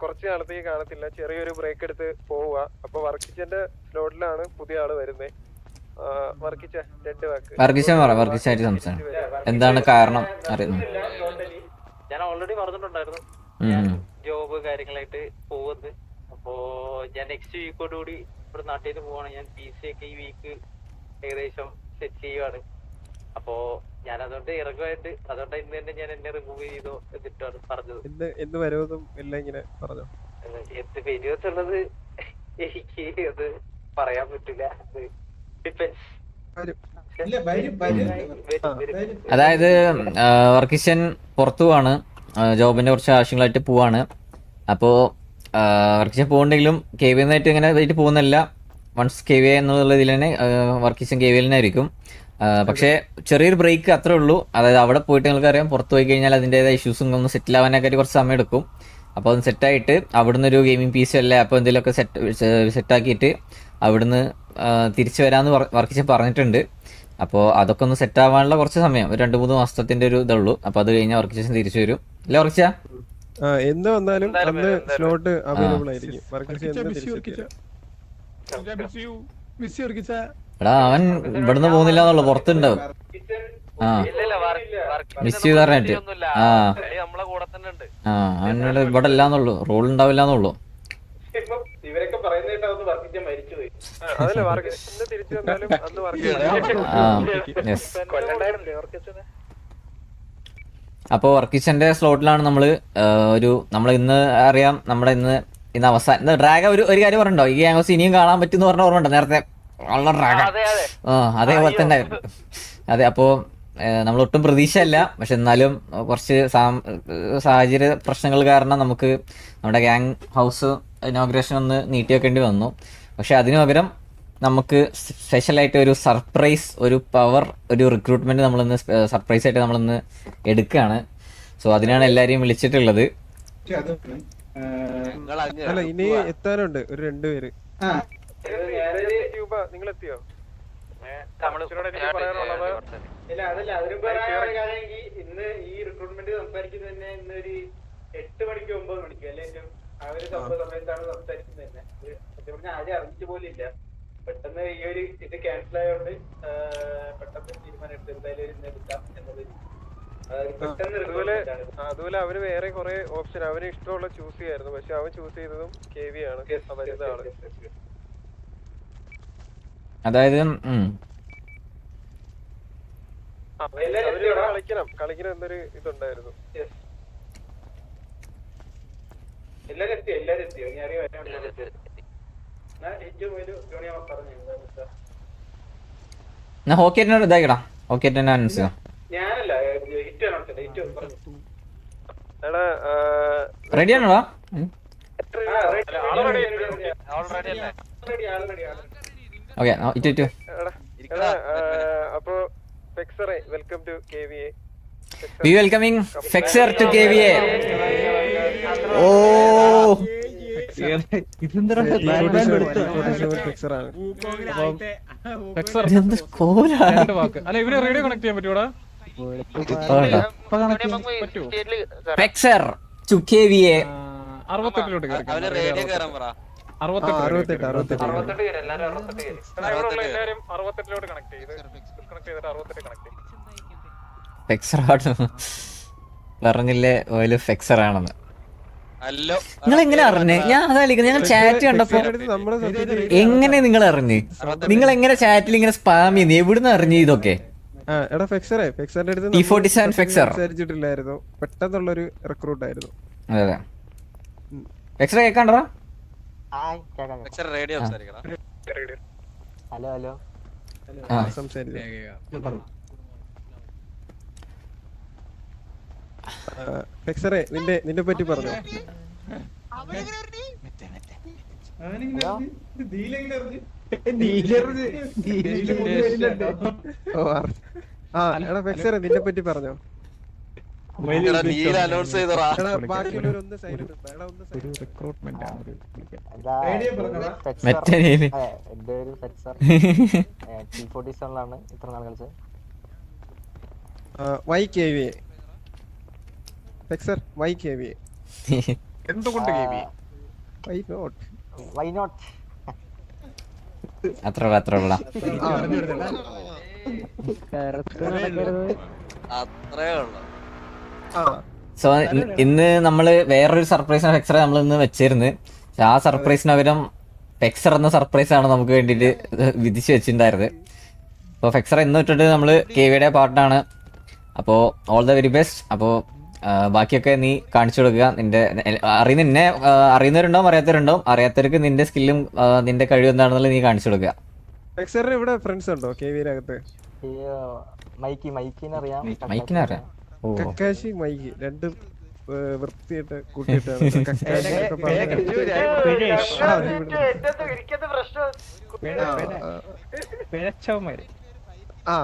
കുറച്ച് നാളത്തേക്ക് കാണത്തില്ല, ചെറിയൊരു ബ്രേക്ക് എടുത്ത് പോവുക. അപ്പൊ വർക്കിച്ചന്റെ സ്ലോട്ടിലാണ് പുതിയ ആള് വരുന്നത്. വർക്കിച്ചായിട്ട് സംസാരം എന്താണ് കാരണം അറിയുന്നു? ഞാൻ ഓൾറെഡി പറഞ്ഞിട്ടുണ്ടായിരുന്നു ജോബ് കാര്യങ്ങളായിട്ട് പോകുന്നത്. അപ്പോ ഞാൻ നെക്സ്റ്റ് വീക്കോടുകൂടി ഇവിടെ നാട്ടിൽ നിന്ന് പോവാണ്. ഞാൻ PC ഒക്കെ ഈ വീക്ക് ഏകദേശം സെറ്റ് ചെയ്യുവാണ്. അപ്പോ ഞാൻ അതുകൊണ്ട് ഇറങ്ങുമായിട്ട്, അതുകൊണ്ട് ഇന്ന് തന്നെ ഞാൻ എന്നെ റിമൂവ് ചെയ്തോ എന്നിട്ടാണ് പറഞ്ഞത്. എന്ത് വരുമെന്നും എല്ലാം ഇങ്ങനെ പറഞ്ഞു. എന്ത് വരുമെന്നുള്ളത് എനിക്ക് അത് പറയാൻ പറ്റില്ല. ഡിപ്പെൻസ്. അതായത് വർക്കിഷൻ പുറത്തു പോവാണ്, ജോബിന്റെ കുറച്ച് ആവശ്യങ്ങളായിട്ട് പോവാണ്. അപ്പോൾ വർക്കിഷൻ പോകുന്നുണ്ടെങ്കിലും KVA ആയിട്ട് ഇങ്ങനെ ഇതായിട്ട് പോകുന്നില്ല. വൺസ് KVA എന്നുള്ള ഇതിൽ തന്നെ വർക്കിഷൻ KVA തന്നെ ആയിരിക്കും. പക്ഷേ ചെറിയൊരു ബ്രേക്ക് അത്രേ ഉള്ളൂ. അതായത് അവിടെ പോയിട്ട് നിങ്ങൾക്കറിയാം, പുറത്ത് പോയി കഴിഞ്ഞാൽ അതിൻ്റെതായ ഇഷ്യൂസും ഒന്ന് സെറ്റിൽ ആവാനൊക്കെ കുറച്ച് സമയം എടുക്കും. അപ്പോൾ അത് സെറ്റായിട്ട് അവിടുന്ന് ഒരു ഗെയിമിംഗ് PC അല്ലേ, അപ്പോൾ എന്തെങ്കിലുമൊക്കെ സെറ്റാക്കിയിട്ട് അവിടുന്ന് തിരിച്ചു വരാമെന്ന് വർക്കിഷൻ പറഞ്ഞിട്ടുണ്ട്. അപ്പോൾ അതൊക്കെ ഒന്ന് സെറ്റ് ആവാനുള്ള കുറച്ച് സമയം, ഒരു 2-3 മാസത്തിന്റെ ഒരു ഇതുള്ളൂ. അപ്പോൾ അത് കഴിഞ്ഞാൽ വർക്ക് ശേഷം തിരിച്ചു വരും. അല്ലേ വർക്കിച്ച? എന്ന് വന്നാലും അന്ന് സ്ലോട്ട് അവൈലബിൾ ആയിരിക്കും. എടാ അവൻ ഇവിടുന്ന് പോകുന്നില്ല എന്നുള്ളു, പുറത്തുണ്ടാവും. മിസ് ചെയ്ത് പറഞ്ഞിട്ട് അവനോട് ഇവിടെ ഇല്ലാന്നുള്ളു, റോൾ ഉണ്ടാവില്ല എന്നുള്ളു. അപ്പോൾ വർക്കിച്ചന്റെ സ്ലോട്ടിലാണ് നമ്മൾ ഇന്ന് അറിയാം. നമ്മുടെ ഇന്ന് അവസാനം ഡ്രാഗ ഒരു കാര്യം പറഞ്ഞോ, ഈ ഗ്യാങ്സ് ഇനിയും കാണാൻ പറ്റുമെന്ന് പറഞ്ഞ ഓർമ്മയുണ്ടോ നേരത്തെ? ഉള്ള ഡ്രാഗ അതേപോലെ തന്നെ ആയിരുന്നു. അതെ, അപ്പോൾ നമ്മൾ ഒട്ടും പ്രതീക്ഷയല്ല, പക്ഷെ എന്നാലും കുറച്ച് സാഹചര്യ പ്രശ്നങ്ങൾ കാരണം നമുക്ക് നമ്മുടെ ഗ്യാങ് ഹൗസ് ഇനോഗ്രേഷൻ ഒന്ന് നീട്ടി വെക്കേണ്ടി വന്നു. പക്ഷെ അതിനു പകരം നമുക്ക് സ്പെഷ്യലായിട്ട് ഒരു സർപ്രൈസ്, ഒരു പവർ, ഒരു റിക്രൂട്ട്മെന്റ് നമ്മളിന്ന് സർപ്രൈസ് ആയിട്ട് നമ്മളിന്ന് എടുക്കുകയാണ്. സോ അതിനാണ് എല്ലാരെയും വിളിച്ചിട്ടുള്ളത്. അല്ല, ഇനി എത്താനുണ്ട് ഒരു 2 പേര്. നിങ്ങൾ എത്തിയോ? ഇന്ന് ഈ റിക്രൂട്ട്മെന്റ് സംസാരിക്കുന്നത് തന്നെ ഇന്ന് ഒരു 8 മണിക്ക് 9 മണിക്ക് അല്ലെ ആ ഒരു സമയത്താണ് സംസാരിക്കുന്നത് തന്നെ. സത്യം പറഞ്ഞാൽ ആരും അറിഞ്ഞിട്ട് പോലും ഇല്ല. പെട്ടെന്ന് ഈ ഒരു ഇത് ക്യാൻസൽ ആയതുകൊണ്ട് പെട്ടെന്ന് തീരുമാനം എടുത്തു, എന്തായാലും ഇന്ന് എടുക്കാം എന്നത്. അതുപോലെ അവന് വേറെ കുറെ ഓപ്ഷൻ, അവന് ഇഷ്ടമുള്ള ചൂസ് ചെയ്യായിരുന്നു. പക്ഷെ അവൻ ചൂസ് ചെയ്തതും KVA ആണ്. അതായത് കളിക്കണം എന്നൊരു ഇതുണ്ടായിരുന്നു. എല്ലാരും എത്തിയോ? ഞാൻ ഹോക്കിയേറ്റിനോട് ഇതായിക്കടാ, ഹോക്കിയേറ്റിനെ അനൗൺസ് ഞാനല്ല റെഡിയാണോടാ? ഓക്കെ, ഇറ്റു അപ്പൊ ഫെക്സറെ welcome to KVA. We welcoming Fexer to KVA. ഓ Fexer to KVA. 68 പറഞ്ഞില്ലേ ഓയില് ഫെക്സർ ആണെന്ന്. നിങ്ങൾ എങ്ങനെ അറിഞ്ഞേ? ഞാൻ അതായിരിക്കും, ഞങ്ങൾ ചാറ്റ് കണ്ടപ്പോ എങ്ങനെ നിങ്ങൾ അറിഞ്ഞ്? നിങ്ങൾ എങ്ങനെ ചാറ്റിൽ ഇങ്ങനെ സ്പാം ചെയ്യുന്നു? എവിടുന്ന് അറിഞ്ഞു ഇതൊക്കെ? വിചാരിച്ചിട്ടില്ലായിരുന്നു, പെട്ടെന്നുള്ളൊരു റിക്രൂട്ട് ആയിരുന്നു. അതെ, ഫെക്സർ കേൾക്കാണ്ടോ? ഹലോ ഫെക്സറെ നിന്നെ പറ്റി പറഞ്ഞോ. എടാ ഫെക്സറെ നിന്നെ പറ്റി പറഞ്ഞോ. വൈ KVA ഫെക്സർ വൈ KV എന്തുകൊണ്ട് KV വൈ നോട്ട് അത്ര ഉള്ള സോ ഇന്ന് നമ്മള് വേറൊരു സർപ്രൈസ് ഫെക്സർ നമ്മൾ ഇന്ന് വെച്ചിരുന്നു. ആ സർപ്രൈസിന് പകരം ഫെക്സർ എന്ന സർപ്രൈസ് ആണ് നമുക്ക് വേണ്ടിയിട്ട് വിധിച്ചു വെച്ചിട്ടുണ്ടായിരുന്നത്. അപ്പോൾ ഫെക്സർ എന്ന് തൊട്ടിട്ട് നമ്മള് KVയുടെ പാർട്ടാണ്. അപ്പോൾ ഓൾ ദ വെരി ബെസ്റ്റ്. അപ്പോൾ ബാക്കിയൊക്കെ നീ കാണിച്ചു കൊടുക്കുക. നിന്നെ അറിയുന്നവരുണ്ടാവും, അറിയാത്തവരുണ്ടാവും. അറിയാത്തവർക്ക് നിന്റെ സ്കില്ലും നിന്റെ കഴിവ് എന്താണെന്നുള്ളത് നീ കാണിച്ചു കൊടുക്കുക. ഫെക്സറിന് ഇവിടെ ഫ്രണ്ട്സ് ഉണ്ടോ KVയിലകത്ത്? മൈക്കിനറിയാം. ഓ കക്കാശി മൈക്ക് രണ്ടും വൃത്തിയായിട്ട് കൂട്ടിയിട്ടാണ് ആ